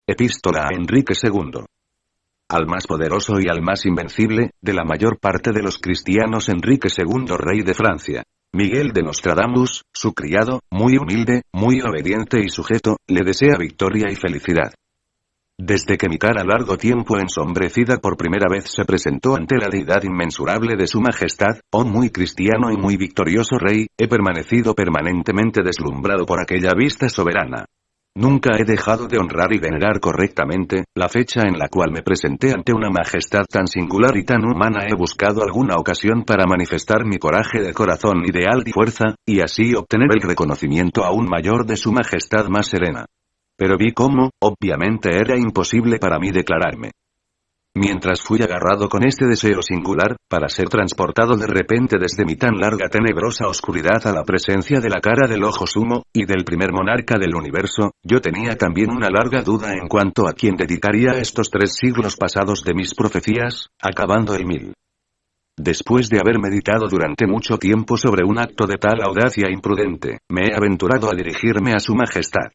Epístola a Enrique II. Al más poderoso y al más invencible, de la mayor parte de los cristianos, Enrique II, rey de Francia. Miguel de Nostradamus, su criado, muy humilde, muy obediente y sujeto, le desea victoria y felicidad. Desde que mi cara largo tiempo ensombrecida por primera vez se presentó ante la deidad inmensurable de su majestad, oh muy cristiano y muy victorioso rey, he permanecido permanentemente deslumbrado por aquella vista soberana. Nunca he dejado de honrar y venerar correctamente la fecha en la cual me presenté ante una majestad tan singular y tan humana. He buscado alguna ocasión para manifestar mi coraje de corazón ideal y fuerza, y así obtener el reconocimiento aún mayor de su majestad más serena. Pero vi cómo, obviamente era imposible para mí declararme. Mientras fui agarrado con este deseo singular, para ser transportado de repente desde mi tan larga tenebrosa oscuridad a la presencia de la cara del ojo sumo, y del primer monarca del universo, yo tenía también una larga duda en cuanto a quién dedicaría estos 3 siglos pasados de mis profecías, acabando el 1000. Después de haber meditado durante mucho tiempo sobre un acto de tal audacia imprudente, me he aventurado a dirigirme a su majestad.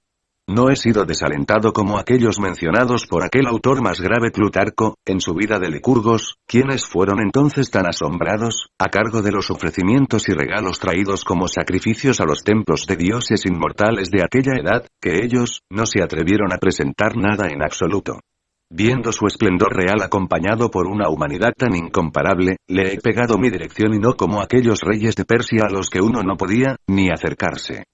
No he sido desalentado como aquellos mencionados por aquel autor más grave Plutarco, en su vida de Licurgos, quienes fueron entonces tan asombrados, a cargo de los ofrecimientos y regalos traídos como sacrificios a los templos de dioses inmortales de aquella edad, que ellos, no se atrevieron a presentar nada en absoluto. Viendo su esplendor real acompañado por una humanidad tan incomparable, le he pegado mi dirección y no como aquellos reyes de Persia a los que uno no podía, ni acercarse.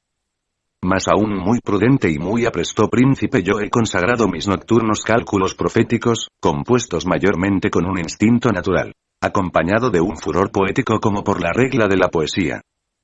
Más aún muy prudente y muy apresto príncipe, yo he consagrado mis nocturnos cálculos proféticos, compuestos mayormente con un instinto natural, acompañado de un furor poético como por la regla de la poesía.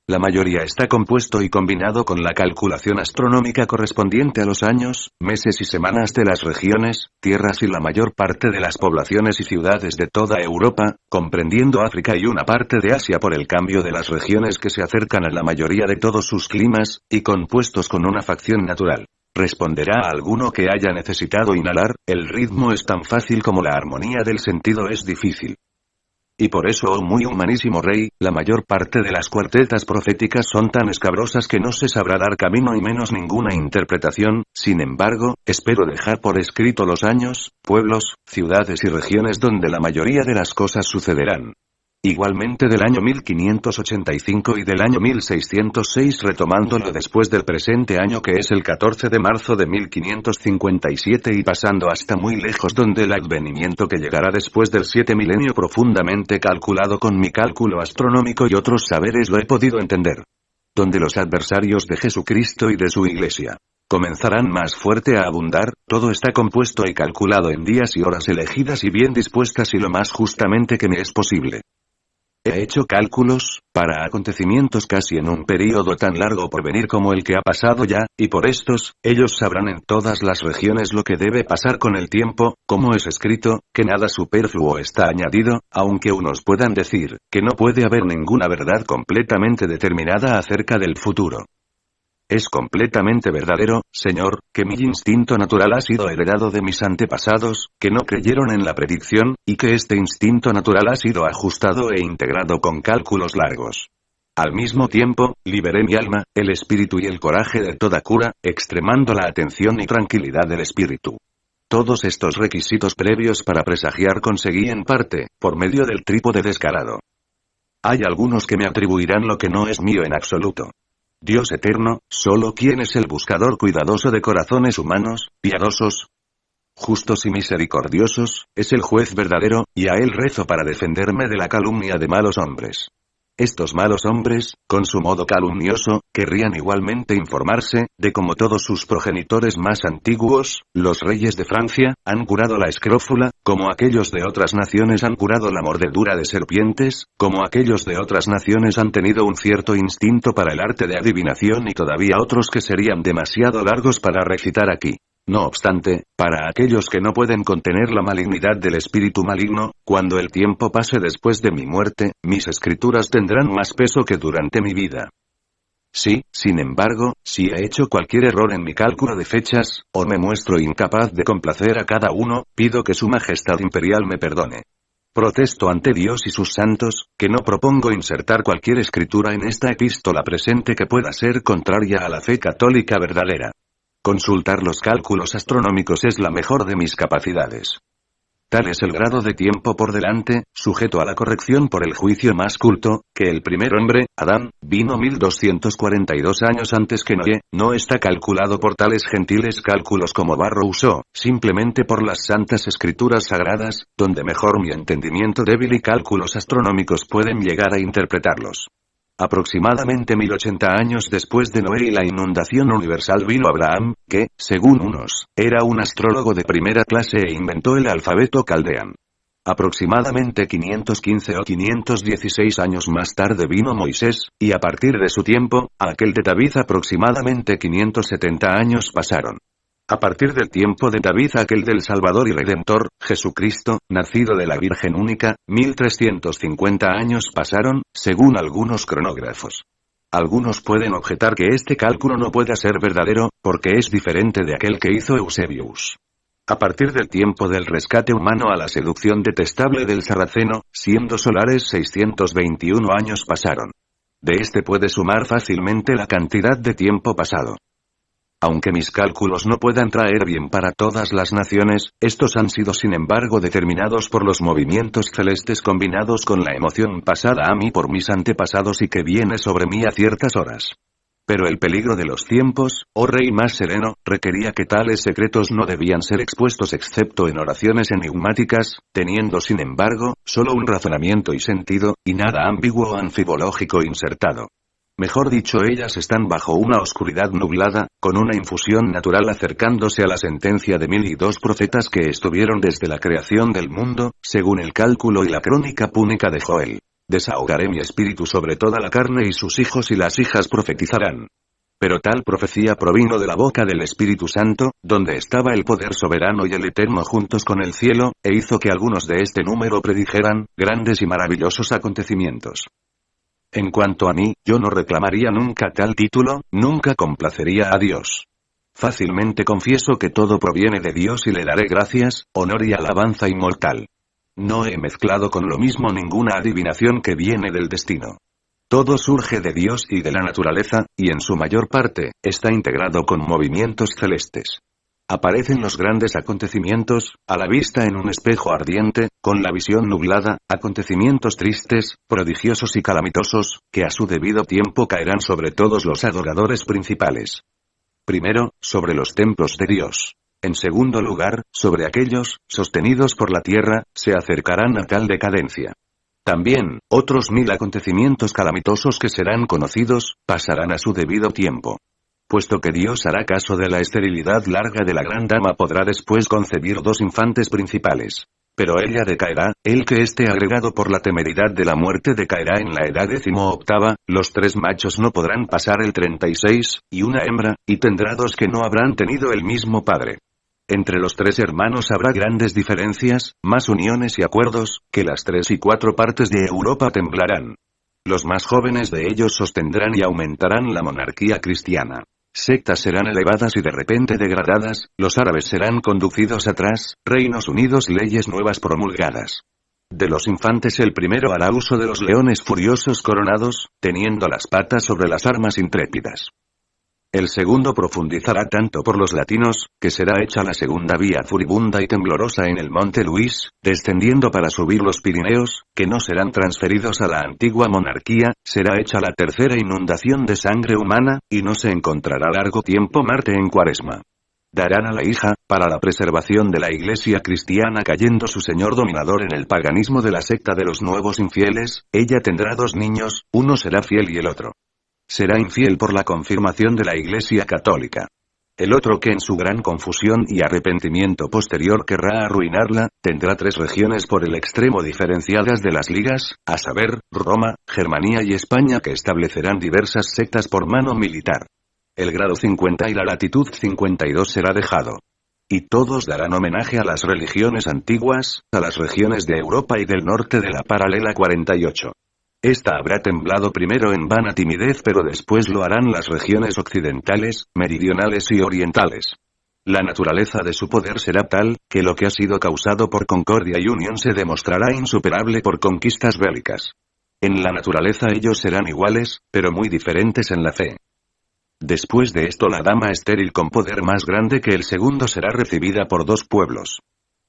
La mayoría está compuesto y combinado con la calculación astronómica correspondiente a los años, meses y semanas de las regiones, tierras y la mayor parte de las poblaciones y ciudades de toda Europa, comprendiendo África y una parte de Asia por el cambio de las regiones que se acercan a la mayoría de todos sus climas, y compuestos con una facción natural. Responderá a alguno que haya necesitado inhalar, el ritmo es tan fácil como la armonía del sentido es difícil. Y por eso, oh muy humanísimo rey, la mayor parte de las cuartetas proféticas son tan escabrosas que no se sabrá dar camino y menos ninguna interpretación. Sin embargo, espero dejar por escrito los años, pueblos, ciudades y regiones donde la mayoría de las cosas sucederán. Igualmente del año 1585 y del año 1606, retomándolo después del presente año, que es el 14 de marzo de 1557, y pasando hasta muy lejos donde el advenimiento que llegará después del 7 milenio profundamente calculado con mi cálculo astronómico y otros saberes lo he podido entender. Donde los adversarios de Jesucristo y de su Iglesia comenzarán más fuerte a abundar, todo está compuesto y calculado en días y horas elegidas y bien dispuestas y lo más justamente que me es posible. He hecho cálculos, para acontecimientos casi en un período tan largo por venir como el que ha pasado ya, y por estos, ellos sabrán en todas las regiones lo que debe pasar con el tiempo, como es escrito, que nada superfluo está añadido, aunque unos puedan decir, que no puede haber ninguna verdad completamente determinada acerca del futuro. Es completamente verdadero, Señor, que mi instinto natural ha sido heredado de mis antepasados, que no creyeron en la predicción, y que este instinto natural ha sido ajustado e integrado con cálculos largos. Al mismo tiempo, liberé mi alma, el espíritu y el coraje de toda cura, extremando la atención y tranquilidad del espíritu. Todos estos requisitos previos para presagiar conseguí en parte, por medio del trípode descarado. Hay algunos que me atribuirán lo que no es mío en absoluto. Dios eterno, solo quien es el buscador cuidadoso de corazones humanos, piadosos, justos y misericordiosos, es el juez verdadero, y a él rezo para defenderme de la calumnia de malos hombres. Estos malos hombres, con su modo calumnioso, querrían igualmente informarse, de cómo todos sus progenitores más antiguos, los reyes de Francia, han curado la escrófula, como aquellos de otras naciones han curado la mordedura de serpientes, como aquellos de otras naciones han tenido un cierto instinto para el arte de adivinación y todavía otros que serían demasiado largos para recitar aquí. No obstante, para aquellos que no pueden contener la malignidad del espíritu maligno, cuando el tiempo pase después de mi muerte, mis escrituras tendrán más peso que durante mi vida. Sí, sin embargo, si he hecho cualquier error en mi cálculo de fechas, o me muestro incapaz de complacer a cada uno, pido que Su Majestad Imperial me perdone. Protesto ante Dios y sus santos, que no propongo insertar cualquier escritura en esta epístola presente que pueda ser contraria a la fe católica verdadera. Consultar los cálculos astronómicos es la mejor de mis capacidades. Tal es el grado de tiempo por delante, sujeto a la corrección por el juicio más culto, que el primer hombre, Adán, vino 1242 años antes que Noé, no está calculado por tales gentiles cálculos como Barro usó, simplemente por las santas escrituras sagradas, donde mejor mi entendimiento débil y cálculos astronómicos pueden llegar a interpretarlos. Aproximadamente 1080 años después de Noé y la inundación universal vino Abraham, que, según unos, era un astrólogo de primera clase e inventó el alfabeto caldeán. Aproximadamente 515 o 516 años más tarde vino Moisés, y a partir de su tiempo, a aquel de David aproximadamente 570 años pasaron. A partir del tiempo de David aquel del Salvador y Redentor, Jesucristo, nacido de la Virgen única, 1350 años pasaron, según algunos cronógrafos. Algunos pueden objetar que este cálculo no pueda ser verdadero, porque es diferente de aquel que hizo Eusebius. A partir del tiempo del rescate humano a la seducción detestable del Sarraceno, siendo solares 621 años pasaron. De este puede sumar fácilmente la cantidad de tiempo pasado. Aunque mis cálculos no puedan traer bien para todas las naciones, estos han sido sin embargo determinados por los movimientos celestes combinados con la emoción pasada a mí por mis antepasados y que viene sobre mí a ciertas horas. Pero el peligro de los tiempos, oh rey más sereno, requería que tales secretos no debían ser expuestos excepto en oraciones enigmáticas, teniendo sin embargo, solo un razonamiento y sentido, y nada ambiguo o anfibológico insertado. Mejor dicho, ellas están bajo una oscuridad nublada, con una infusión natural acercándose a la sentencia de 1002 profetas que estuvieron desde la creación del mundo, según el cálculo y la crónica púnica de Joel. Desahogaré mi espíritu sobre toda la carne y sus hijos y las hijas profetizarán. Pero tal profecía provino de la boca del Espíritu Santo, donde estaba el poder soberano y el eterno juntos con el cielo, e hizo que algunos de este número predijeran, grandes y maravillosos acontecimientos. En cuanto a mí, yo no reclamaría nunca tal título, nunca complacería a Dios. Fácilmente confieso que todo proviene de Dios y le daré gracias, honor y alabanza inmortal. No he mezclado con lo mismo ninguna adivinación que viene del destino. Todo surge de Dios y de la naturaleza, y en su mayor parte, está integrado con movimientos celestes. Aparecen los grandes acontecimientos, a la vista en un espejo ardiente, con la visión nublada, acontecimientos tristes, prodigiosos y calamitosos, que a su debido tiempo caerán sobre todos los adoradores principales. Primero, sobre los templos de Dios. En segundo lugar, sobre aquellos, sostenidos por la tierra, se acercarán a tal decadencia. También, otros 1000 acontecimientos calamitosos que serán conocidos, pasarán a su debido tiempo. Puesto que Dios hará caso de la esterilidad larga de la gran dama podrá después concebir 2 infantes principales. Pero ella decaerá, el que esté agregado por la temeridad de la muerte decaerá en la edad 18ª, los 3 machos no podrán pasar el 36, y una hembra, y tendrá 2 que no habrán tenido el mismo padre. Entre los 3 hermanos habrá grandes diferencias, más uniones y acuerdos, que las 3 y 4 partes de Europa temblarán. Los más jóvenes de ellos sostendrán y aumentarán la monarquía cristiana. Sectas serán elevadas y de repente degradadas, los árabes serán conducidos atrás, reinos unidos, leyes nuevas promulgadas. De los infantes el primero hará uso de los leones furiosos coronados, teniendo las patas sobre las armas intrépidas. El segundo profundizará tanto por los latinos, que será hecha la segunda vía furibunda y temblorosa en el monte Luis, descendiendo para subir los Pirineos, que no serán transferidos a la antigua monarquía, será hecha la tercera inundación de sangre humana, y no se encontrará largo tiempo Marte en Cuaresma. Darán a la hija, para la preservación de la iglesia cristiana cayendo su señor dominador en el paganismo de la secta de los nuevos infieles, ella tendrá 2 niños, uno será fiel y el otro será infiel por la confirmación de la Iglesia Católica. El otro que en su gran confusión y arrepentimiento posterior querrá arruinarla, tendrá 3 regiones por el extremo diferenciadas de las ligas, a saber, Roma, Germania y España que establecerán diversas sectas por mano militar. El grado 50 y la latitud 52 será dejado. Y todos darán homenaje a las religiones antiguas, a las regiones de Europa y del norte de la paralela 48. Esta habrá temblado primero en vana timidez pero después lo harán las regiones occidentales, meridionales y orientales. La naturaleza de su poder será tal, que lo que ha sido causado por concordia y unión se demostrará insuperable por conquistas bélicas. En la naturaleza ellos serán iguales, pero muy diferentes en la fe. Después de esto la dama estéril con poder más grande que el segundo será recibida por dos pueblos.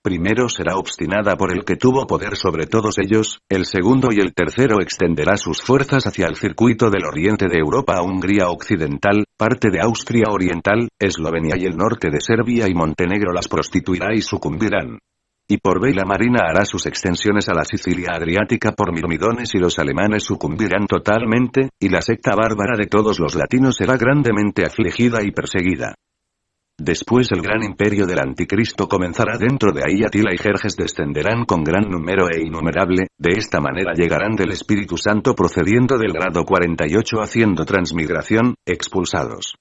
Primero será obstinada por el que tuvo poder sobre todos ellos, el segundo y el tercero extenderá sus fuerzas hacia el circuito del oriente de Europa a Hungría occidental, parte de Austria oriental, Eslovenia y el norte de Serbia y Montenegro las prostituirá y sucumbirán. Y por vela marina hará sus extensiones a la Sicilia adriática por Mirmidones y los alemanes sucumbirán totalmente, y la secta bárbara de todos los latinos será grandemente afligida y perseguida. Después el gran imperio del anticristo comenzará dentro de ahí Atila y Jerjes descenderán con gran número e innumerable, de esta manera llegarán del Espíritu Santo procediendo del grado 48 haciendo transmigración, expulsados.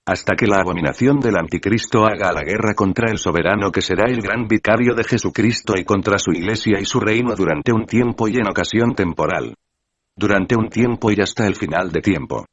Hasta que la abominación del anticristo haga la guerra contra el soberano que será el gran vicario de Jesucristo y contra su iglesia y su reino durante un tiempo y en ocasión temporal. Durante un tiempo y hasta el final de tiempo.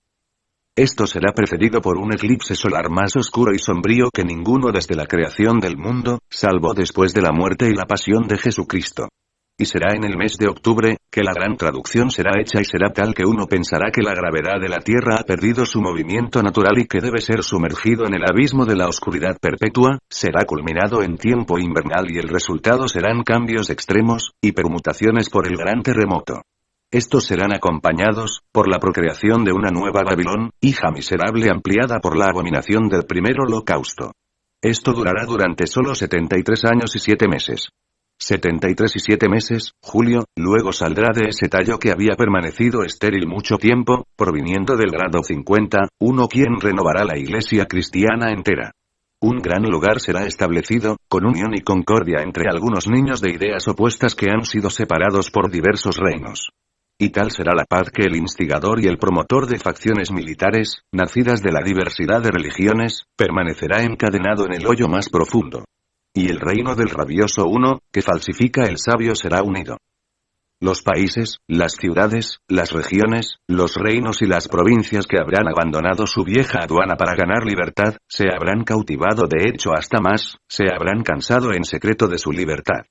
Esto será precedido por un eclipse solar más oscuro y sombrío que ninguno desde la creación del mundo, salvo después de la muerte y la pasión de Jesucristo. Y será en el mes de octubre, que la gran traducción será hecha y será tal que uno pensará que la gravedad de la Tierra ha perdido su movimiento natural y que debe ser sumergido en el abismo de la oscuridad perpetua, será culminado en tiempo invernal y el resultado serán cambios extremos, y permutaciones por el gran terremoto. Estos serán acompañados, por la procreación de una nueva Babilón, hija miserable ampliada por la abominación del primer holocausto. Esto durará durante solo 73 años y 7 meses. 73 y 7 meses, Julio, luego saldrá de ese tallo que había permanecido estéril mucho tiempo, proviniendo del grado 50, uno quien renovará la iglesia cristiana entera. Un gran lugar será establecido, con unión y concordia entre algunos niños de ideas opuestas que han sido separados por diversos reinos. Y tal será la paz que el instigador y el promotor de facciones militares, nacidas de la diversidad de religiones, permanecerá encadenado en el hoyo más profundo. Y el reino del rabioso uno, que falsifica el sabio será unido. Los países, las ciudades, las regiones, los reinos y las provincias que habrán abandonado su vieja aduana para ganar libertad, se habrán cautivado de hecho hasta más, se habrán cansado en secreto de su libertad.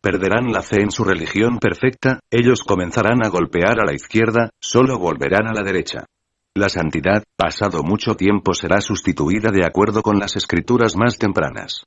Perderán la fe en su religión perfecta, ellos comenzarán a golpear a la izquierda, solo volverán a la derecha. La santidad, pasado mucho tiempo será sustituida de acuerdo con las escrituras más tempranas.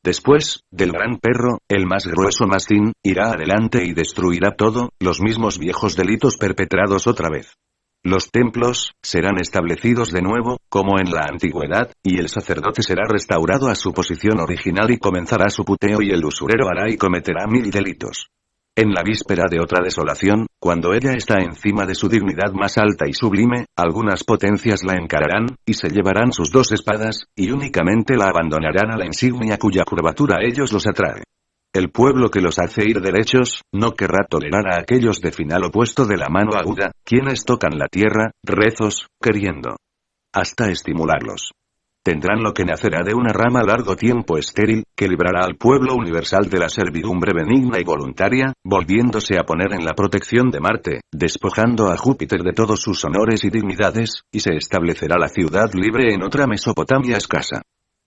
Después, del gran perro, el más grueso mastín, irá adelante y destruirá todo, los mismos viejos delitos perpetrados otra vez. Los templos, serán establecidos de nuevo, como en la antigüedad, y el sacerdote será restaurado a su posición original y comenzará su puteo y el usurero hará y cometerá 1000 delitos. En la víspera de otra desolación, cuando ella está encima de su dignidad más alta y sublime, algunas potencias la encararán, y se llevarán sus 2 espadas, y únicamente la abandonarán a la insignia cuya curvatura a ellos los atrae. El pueblo que los hace ir derechos, no querrá tolerar a aquellos de final opuesto de la mano aguda, quienes tocan la tierra, rezos, queriendo hasta estimularlos. Tendrán lo que nacerá de una rama largo tiempo estéril, que librará al pueblo universal de la servidumbre benigna y voluntaria, volviéndose a poner en la protección de Marte, despojando a Júpiter de todos sus honores y dignidades, y se establecerá la ciudad libre en otra Mesopotamia escasa.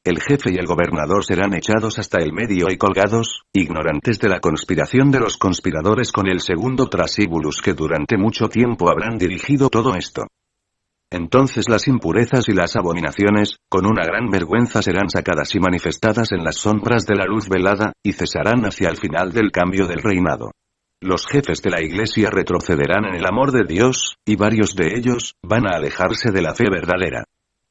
El jefe y el gobernador serán echados hasta el medio y colgados, ignorantes de la conspiración de los conspiradores con el segundo Trasíbulus que durante mucho tiempo habrán dirigido todo esto. Entonces las impurezas y las abominaciones, con una gran vergüenza serán sacadas y manifestadas en las sombras de la luz velada, y cesarán hacia el final del cambio del reinado. Los jefes de la iglesia retrocederán en el amor de Dios, y varios de ellos, van a alejarse de la fe verdadera.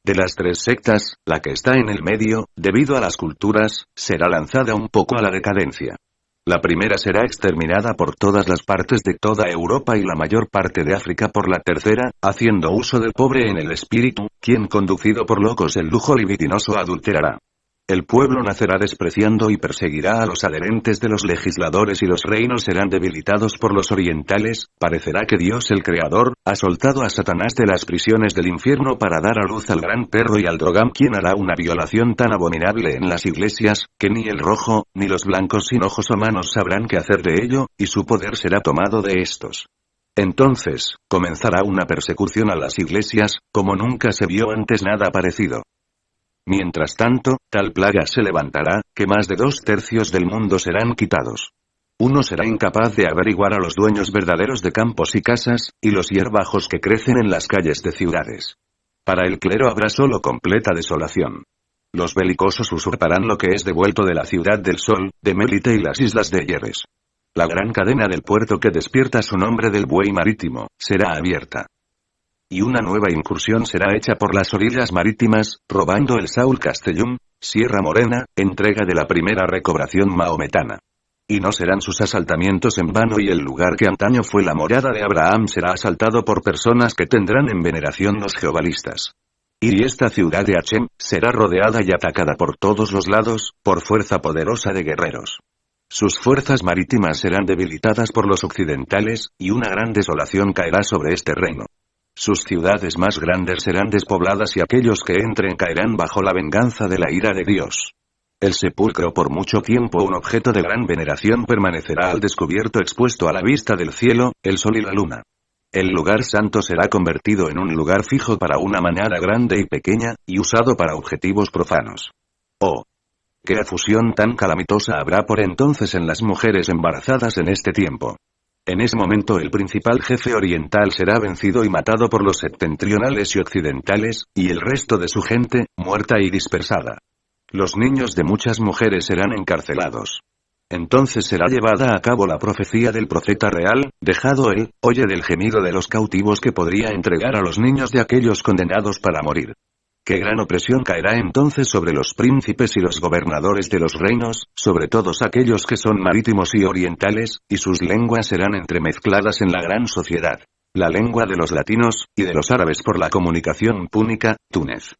De las 3 sectas, la que está en el medio, debido a las culturas, será lanzada un poco a la decadencia. La primera será exterminada por todas las partes de toda Europa y la mayor parte de África por la tercera, haciendo uso del pobre en el espíritu, quien conducido por locos el lujo libidinoso adulterará. El pueblo nacerá despreciando y perseguirá a los adherentes de los legisladores y los reinos serán debilitados por los orientales, parecerá que Dios el Creador, ha soltado a Satanás de las prisiones del infierno para dar a luz al gran perro y al drogán quien hará una violación tan abominable en las iglesias, que ni el rojo, ni los blancos sin ojos o manos sabrán qué hacer de ello, y su poder será tomado de estos. Entonces, comenzará una persecución a las iglesias, como nunca se vio antes nada parecido. Mientras tanto, tal plaga se levantará, que más de 2/3 del mundo serán quitados. Uno será incapaz de averiguar a los dueños verdaderos de campos y casas, y los hierbajos que crecen en las calles de ciudades. Para el clero habrá solo completa desolación. Los belicosos usurparán lo que es devuelto de la ciudad del sol, de Melite y las islas de Hieres. La gran cadena del puerto que despierta su nombre del buey marítimo, será abierta. Y una nueva incursión será hecha por las orillas marítimas, robando el Saul Castellum, Sierra Morena, entrega de la primera recobración mahometana. Y no serán sus asaltamientos en vano, y el lugar que antaño fue la morada de Abraham será asaltado por personas que tendrán en veneración los jehovalistas. Y esta ciudad de Achem, será rodeada y atacada por todos los lados, por fuerza poderosa de guerreros. Sus fuerzas marítimas serán debilitadas por los occidentales, y una gran desolación caerá sobre este reino. Sus ciudades más grandes serán despobladas y aquellos que entren caerán bajo la venganza de la ira de Dios. El sepulcro por mucho tiempo un objeto de gran veneración permanecerá al descubierto expuesto a la vista del cielo, el sol y la luna. El lugar santo será convertido en un lugar fijo para una manada grande y pequeña, y usado para objetivos profanos. ¡Oh! ¡Qué afusión tan calamitosa habrá por entonces en las mujeres embarazadas en este tiempo! En ese momento el principal jefe oriental será vencido y matado por los septentrionales y occidentales, y el resto de su gente, muerta y dispersada. Los niños de muchas mujeres serán encarcelados. Entonces será llevada a cabo la profecía del profeta real, dejado él, oye del gemido de los cautivos que podría entregar a los niños de aquellos condenados para morir. Qué gran opresión caerá entonces sobre los príncipes y los gobernadores de los reinos, sobre todos aquellos que son marítimos y orientales, y sus lenguas serán entremezcladas en la gran sociedad. La lengua de los latinos, y de los árabes por la comunicación púnica, Túnez.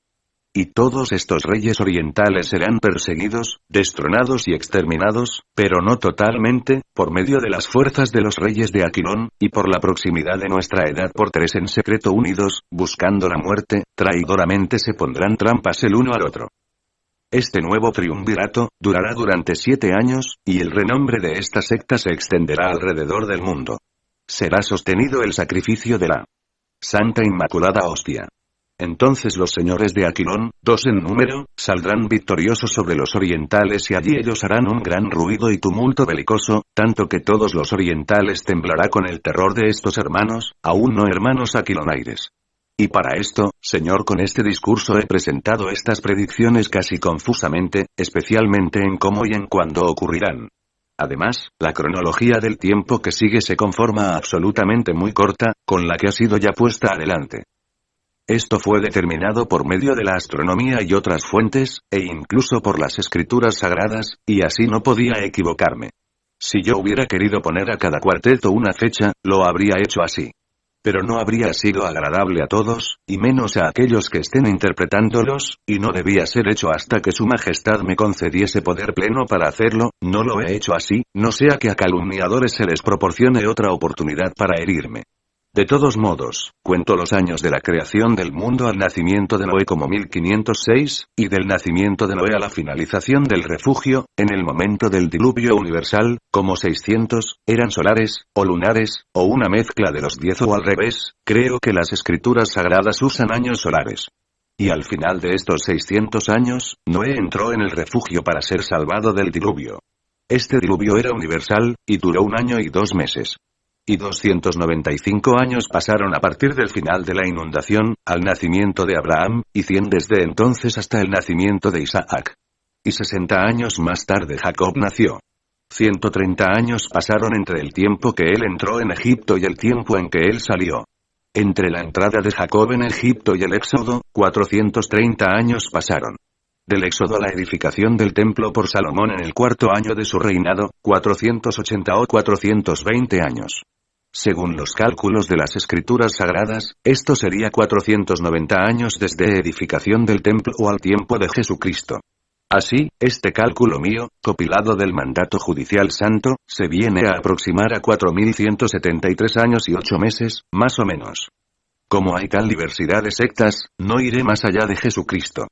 Y todos estos reyes orientales serán perseguidos, destronados y exterminados, pero no totalmente, por medio de las fuerzas de los reyes de Aquilón, y por la proximidad de nuestra edad por tres en secreto unidos, buscando la muerte, traidoramente se pondrán trampas el uno al otro. Este nuevo triunvirato, durará durante 7 años, y el renombre de esta secta se extenderá alrededor del mundo. Será sostenido el sacrificio de la Santa Inmaculada Hostia. Entonces los señores de Aquilón, 2 en número, saldrán victoriosos sobre los orientales y allí ellos harán un gran ruido y tumulto belicoso, tanto que todos los orientales temblará con el terror de estos hermanos, aún no hermanos aquilonaires. Y para esto, Señor, con este discurso he presentado estas predicciones casi confusamente, especialmente en cómo y en cuándo ocurrirán. Además, la cronología del tiempo que sigue se conforma absolutamente muy corta, con la que ha sido ya puesta adelante. Esto fue determinado por medio de la astronomía y otras fuentes, e incluso por las escrituras sagradas, y así no podía equivocarme. Si yo hubiera querido poner a cada cuarteto una fecha, lo habría hecho así. Pero no habría sido agradable a todos, y menos a aquellos que estén interpretándolos, y no debía ser hecho hasta que su majestad me concediese poder pleno para hacerlo, no lo he hecho así, no sea que a calumniadores se les proporcione otra oportunidad para herirme. De todos modos, cuento los años de la creación del mundo al nacimiento de Noé como 1506, y del nacimiento de Noé a la finalización del refugio, en el momento del diluvio universal, como 600, eran solares, o lunares, o una mezcla de los 10 o al revés, creo que las escrituras sagradas usan años solares. Y al final de estos 600 años, Noé entró en el refugio para ser salvado del diluvio. Este diluvio era universal, y duró 1 año y 2 meses. Y 295 años pasaron a partir del final de la inundación, al nacimiento de Abraham, y 100 desde entonces hasta el nacimiento de Isaac. Y 60 años más tarde Jacob nació. 130 años pasaron entre el tiempo que él entró en Egipto y el tiempo en que él salió. Entre la entrada de Jacob en Egipto y el éxodo, 430 años pasaron. Del éxodo a la edificación del templo por Salomón en el 4º año de su reinado, 480 o 420 años. Según los cálculos de las escrituras sagradas, esto sería 490 años desde edificación del templo o al tiempo de Jesucristo. Así, este cálculo mío, copilado del mandato judicial santo, se viene a aproximar a 4173 años y 8 meses, más o menos. Como hay tal diversidad de sectas, no iré más allá de Jesucristo.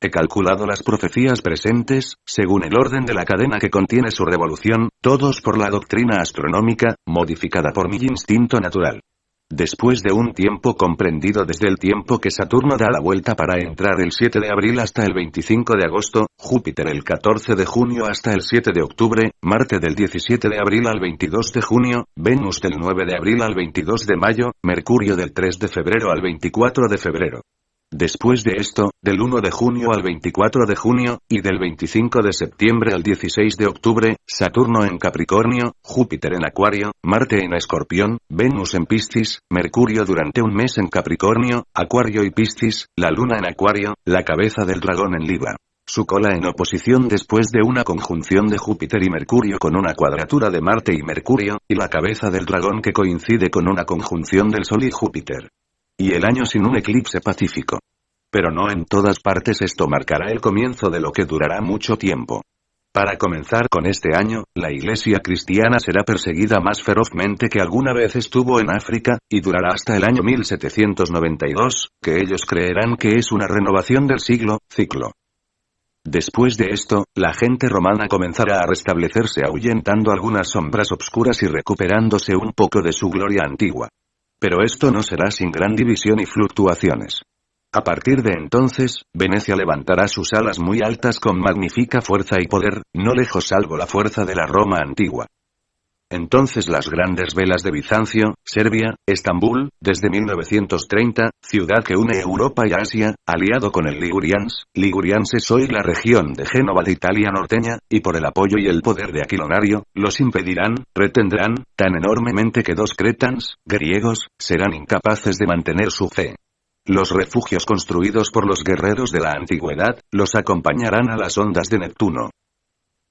He calculado las profecías presentes, según el orden de la cadena que contiene su revolución, todos por la doctrina astronómica, modificada por mi instinto natural. Después de un tiempo comprendido desde el tiempo que Saturno da la vuelta para entrar el 7 de abril hasta el 25 de agosto, Júpiter el 14 de junio hasta el 7 de octubre, Marte del 17 de abril al 22 de junio, Venus del 9 de abril al 22 de mayo, Mercurio del 3 de febrero al 24 de febrero. Después de esto, del 1 de junio al 24 de junio, y del 25 de septiembre al 16 de octubre, Saturno en Capricornio, Júpiter en Acuario, Marte en Escorpión, Venus en Piscis, Mercurio durante un mes en Capricornio, Acuario y Piscis, la Luna en Acuario, la cabeza del dragón en Libra. Su cola en oposición después de una conjunción de Júpiter y Mercurio con una cuadratura de Marte y Mercurio, y la cabeza del dragón que coincide con una conjunción del Sol y Júpiter. Y el año sin un eclipse pacífico. Pero no en todas partes esto marcará el comienzo de lo que durará mucho tiempo. Para comenzar con este año, la Iglesia cristiana será perseguida más ferozmente que alguna vez estuvo en África, y durará hasta el año 1792, que ellos creerán que es una renovación del ciclo. Después de esto, la gente romana comenzará a restablecerse ahuyentando algunas sombras obscuras y recuperándose un poco de su gloria antigua. Pero esto no será sin gran división y fluctuaciones. A partir de entonces, Venecia levantará sus alas muy altas con magnífica fuerza y poder, no lejos salvo la fuerza de la Roma antigua. Entonces las grandes velas de Bizancio, Serbia, Estambul, desde 1930, ciudad que une Europa y Asia, aliado con el Ligurians es hoy la región de Génova de Italia norteña, y por el apoyo y el poder de Aquilonario, los impedirán, retendrán, tan enormemente que dos cretans, griegos, serán incapaces de mantener su fe. Los refugios construidos por los guerreros de la antigüedad, los acompañarán a las ondas de Neptuno.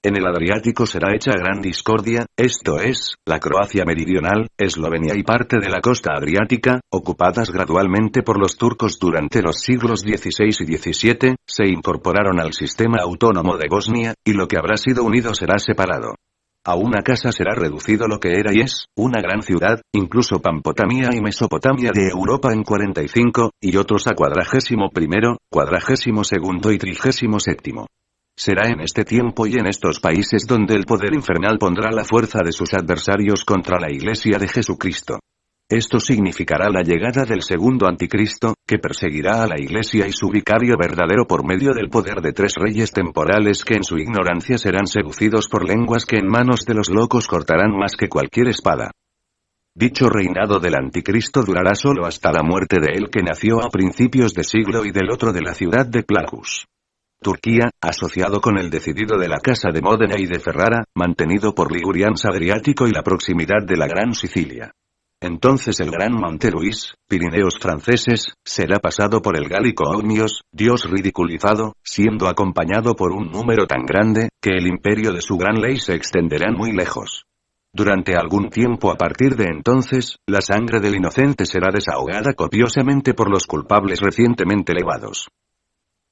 En el Adriático será hecha gran discordia, esto es, la Croacia meridional, Eslovenia y parte de la costa adriática, ocupadas gradualmente por los turcos durante los siglos XVI y XVII, se incorporaron al sistema autónomo de Bosnia, y lo que habrá sido unido será separado. A una casa será reducido lo que era y es, una gran ciudad, incluso Pampotamia y Mesopotamia de Europa en 45, y otros a 41º, 42º y 37º. Será en este tiempo y en estos países donde el poder infernal pondrá la fuerza de sus adversarios contra la Iglesia de Jesucristo. Esto significará la llegada del segundo anticristo, que perseguirá a la Iglesia y su vicario verdadero por medio del poder de tres reyes temporales que en su ignorancia serán seducidos por lenguas que en manos de los locos cortarán más que cualquier espada. Dicho reinado del anticristo durará solo hasta la muerte de él que nació a principios de siglo y del otro de la ciudad de Placus. Turquía, asociado con el decidido de la Casa de Módena y de Ferrara, mantenido por Ligurians Adriático y la proximidad de la Gran Sicilia. Entonces el gran Monte Luis, Pirineos franceses, será pasado por el gálico Ogmios, dios ridiculizado, siendo acompañado por un número tan grande, que el imperio de su gran ley se extenderá muy lejos. Durante algún tiempo a partir de entonces, la sangre del inocente será desahogada copiosamente por los culpables recientemente levados.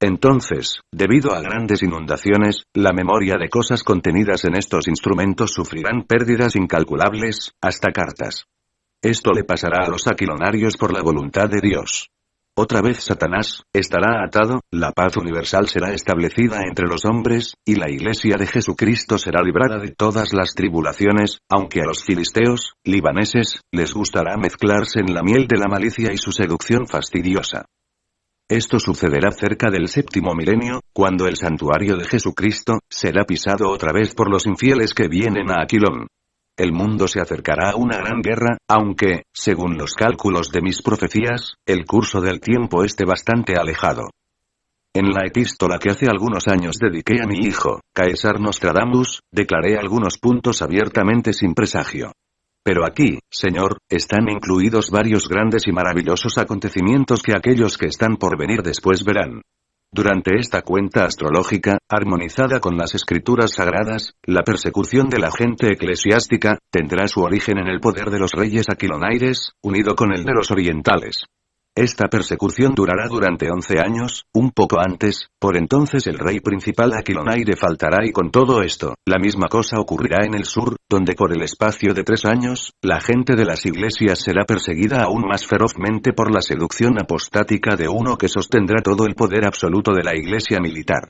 Entonces, debido a grandes inundaciones, la memoria de cosas contenidas en estos instrumentos sufrirán pérdidas incalculables, hasta cartas. Esto le pasará a los aquilonarios por la voluntad de Dios. Otra vez Satanás estará atado, la paz universal será establecida entre los hombres, y la Iglesia de Jesucristo será librada de todas las tribulaciones, aunque a los filisteos, libaneses, les gustará mezclarse en la miel de la malicia y su seducción fastidiosa. Esto sucederá cerca del séptimo milenio, cuando el santuario de Jesucristo será pisado otra vez por los infieles que vienen a Aquilón. El mundo se acercará a una gran guerra, aunque, según los cálculos de mis profecías, el curso del tiempo esté bastante alejado. En la epístola que hace algunos años dediqué a mi hijo, Caesar Nostradamus, declaré algunos puntos abiertamente sin presagio. Pero aquí, Señor, están incluidos varios grandes y maravillosos acontecimientos que aquellos que están por venir después verán. Durante esta cuenta astrológica, armonizada con las escrituras sagradas, la persecución de la gente eclesiástica, tendrá su origen en el poder de los reyes aquilonaires, unido con el de los orientales. Esta persecución durará durante 11 años, un poco antes, por entonces el rey principal aquilonaire faltará y con todo esto, la misma cosa ocurrirá en el sur, donde por el espacio de 3 años, la gente de las iglesias será perseguida aún más ferozmente por la seducción apostática de uno que sostendrá todo el poder absoluto de la iglesia militar.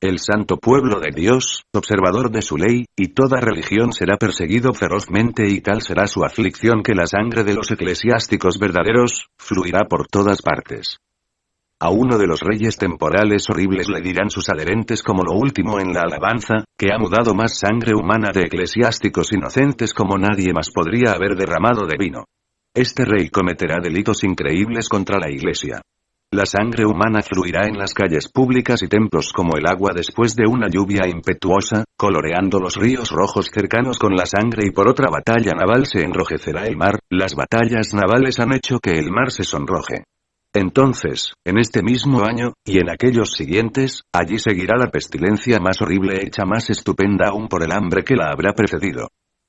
El santo pueblo de Dios, observador de su ley, y toda religión será perseguido ferozmente y tal será su aflicción que la sangre de los eclesiásticos verdaderos, fluirá por todas partes. A uno de los reyes temporales horribles le dirán sus adherentes como lo último en la alabanza, que ha mudado más sangre humana de eclesiásticos inocentes como nadie más podría haber derramado de vino. Este rey cometerá delitos increíbles contra la iglesia. La sangre humana fluirá en las calles públicas y templos como el agua después de una lluvia impetuosa, coloreando los ríos rojos cercanos con la sangre, y por otra batalla naval se enrojecerá el mar. Las batallas navales han hecho que el mar se sonroje. Entonces, en este mismo año, y en aquellos siguientes, allí seguirá la pestilencia más horrible, hecha más estupenda aún por el hambre que la habrá precedido.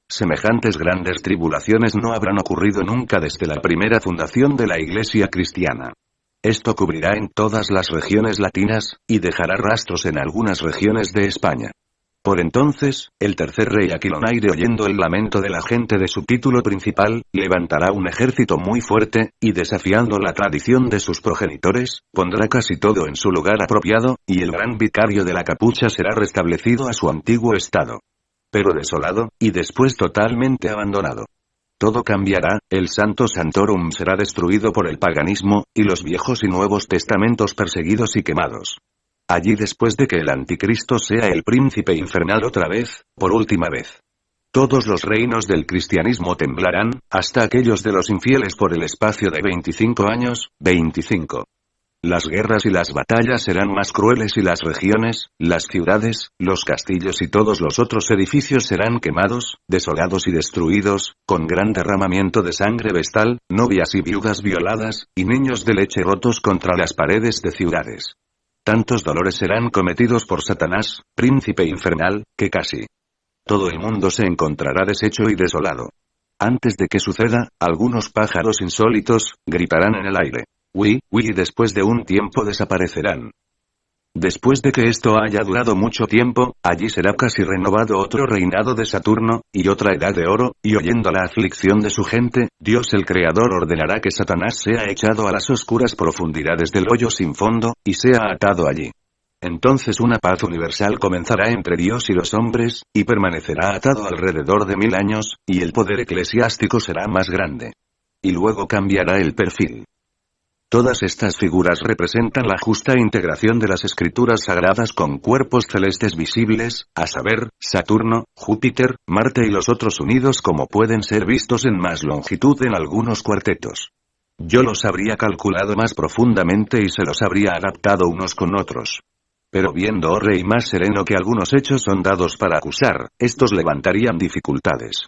Semejantes grandes tribulaciones no habrán ocurrido nunca desde la primera fundación de la Iglesia cristiana. Esto cubrirá en todas las regiones latinas, y dejará rastros en algunas regiones de España. Por entonces, el tercer rey Aquilonaire, oyendo el lamento de la gente de su título principal, levantará un ejército muy fuerte, y desafiando la tradición de sus progenitores, pondrá casi todo en su lugar apropiado, y el gran vicario de la capucha será restablecido a su antiguo estado. Pero desolado, y después totalmente abandonado. Todo cambiará, el Santo Santorum será destruido por el paganismo, y los Viejos y Nuevos Testamentos perseguidos y quemados. Allí, después de que el anticristo sea el príncipe infernal otra vez, por última vez. Todos los reinos del cristianismo temblarán, hasta aquellos de los infieles por el espacio de 25 años, 25. Las guerras y las batallas serán más crueles y las regiones, las ciudades, los castillos y todos los otros edificios serán quemados, desolados y destruidos, con gran derramamiento de sangre vestal, novias y viudas violadas, y niños de leche rotos contra las paredes de ciudades. Tantos dolores serán cometidos por Satanás, príncipe infernal, que casi todo el mundo se encontrará deshecho y desolado. Antes de que suceda, algunos pájaros insólitos gritarán en el aire. Uy, uy, y después de un tiempo desaparecerán. Después de que esto haya durado mucho tiempo, allí será casi renovado otro reinado de Saturno, y otra edad de oro, y oyendo la aflicción de su gente, Dios el Creador ordenará que Satanás sea echado a las oscuras profundidades del hoyo sin fondo, y sea atado allí. Entonces una paz universal comenzará entre Dios y los hombres, y permanecerá atado alrededor de 1000 años, y el poder eclesiástico será más grande. Y luego cambiará el perfil. Todas estas figuras representan la justa integración de las escrituras sagradas con cuerpos celestes visibles, a saber, Saturno, Júpiter, Marte y los otros unidos, como pueden ser vistos en más longitud en algunos cuartetos. Yo los habría calculado más profundamente y se los habría adaptado unos con otros. Pero viendo, oh rey más sereno, que algunos hechos son dados para acusar, estos levantarían dificultades.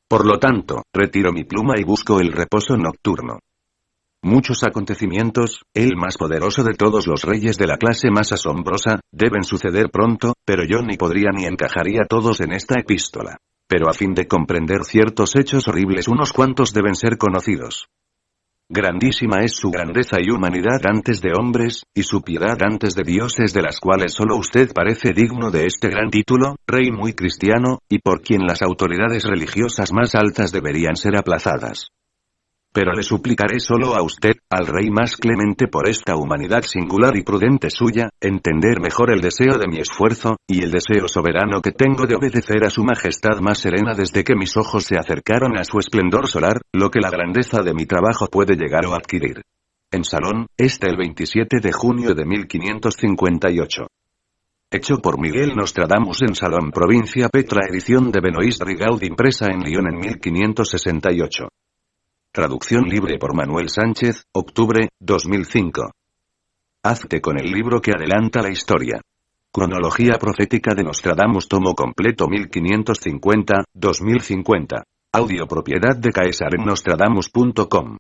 Por lo tanto, retiro mi pluma y busco el reposo nocturno. Muchos acontecimientos, el más poderoso de todos los reyes de la clase más asombrosa, deben suceder pronto, pero yo ni podría ni encajaría todos en esta epístola. Pero a fin de comprender ciertos hechos horribles, unos cuantos deben ser conocidos. Grandísima es su grandeza y humanidad antes de hombres, y su piedad antes de dioses, de las cuales solo usted parece digno de este gran título, rey muy cristiano, y por quien las autoridades religiosas más altas deberían ser aplazadas. Pero le suplicaré solo a usted, al rey más clemente por esta humanidad singular y prudente suya, entender mejor el deseo de mi esfuerzo, y el deseo soberano que tengo de obedecer a su majestad más serena desde que mis ojos se acercaron a su esplendor solar, lo que la grandeza de mi trabajo puede llegar o adquirir. En Salón, el 27 de junio de 1558. Hecho por Miguel Nostradamus en Salón, provincia Petra, edición de Benoist Rigaud, impresa en Lyon en 1568. Traducción libre por Manuel Sánchez, octubre, 2005. Hazte con el libro que adelanta la historia. Cronología profética de Nostradamus, tomo completo 1550-2050. Audio propiedad de caesarenostradamus.com.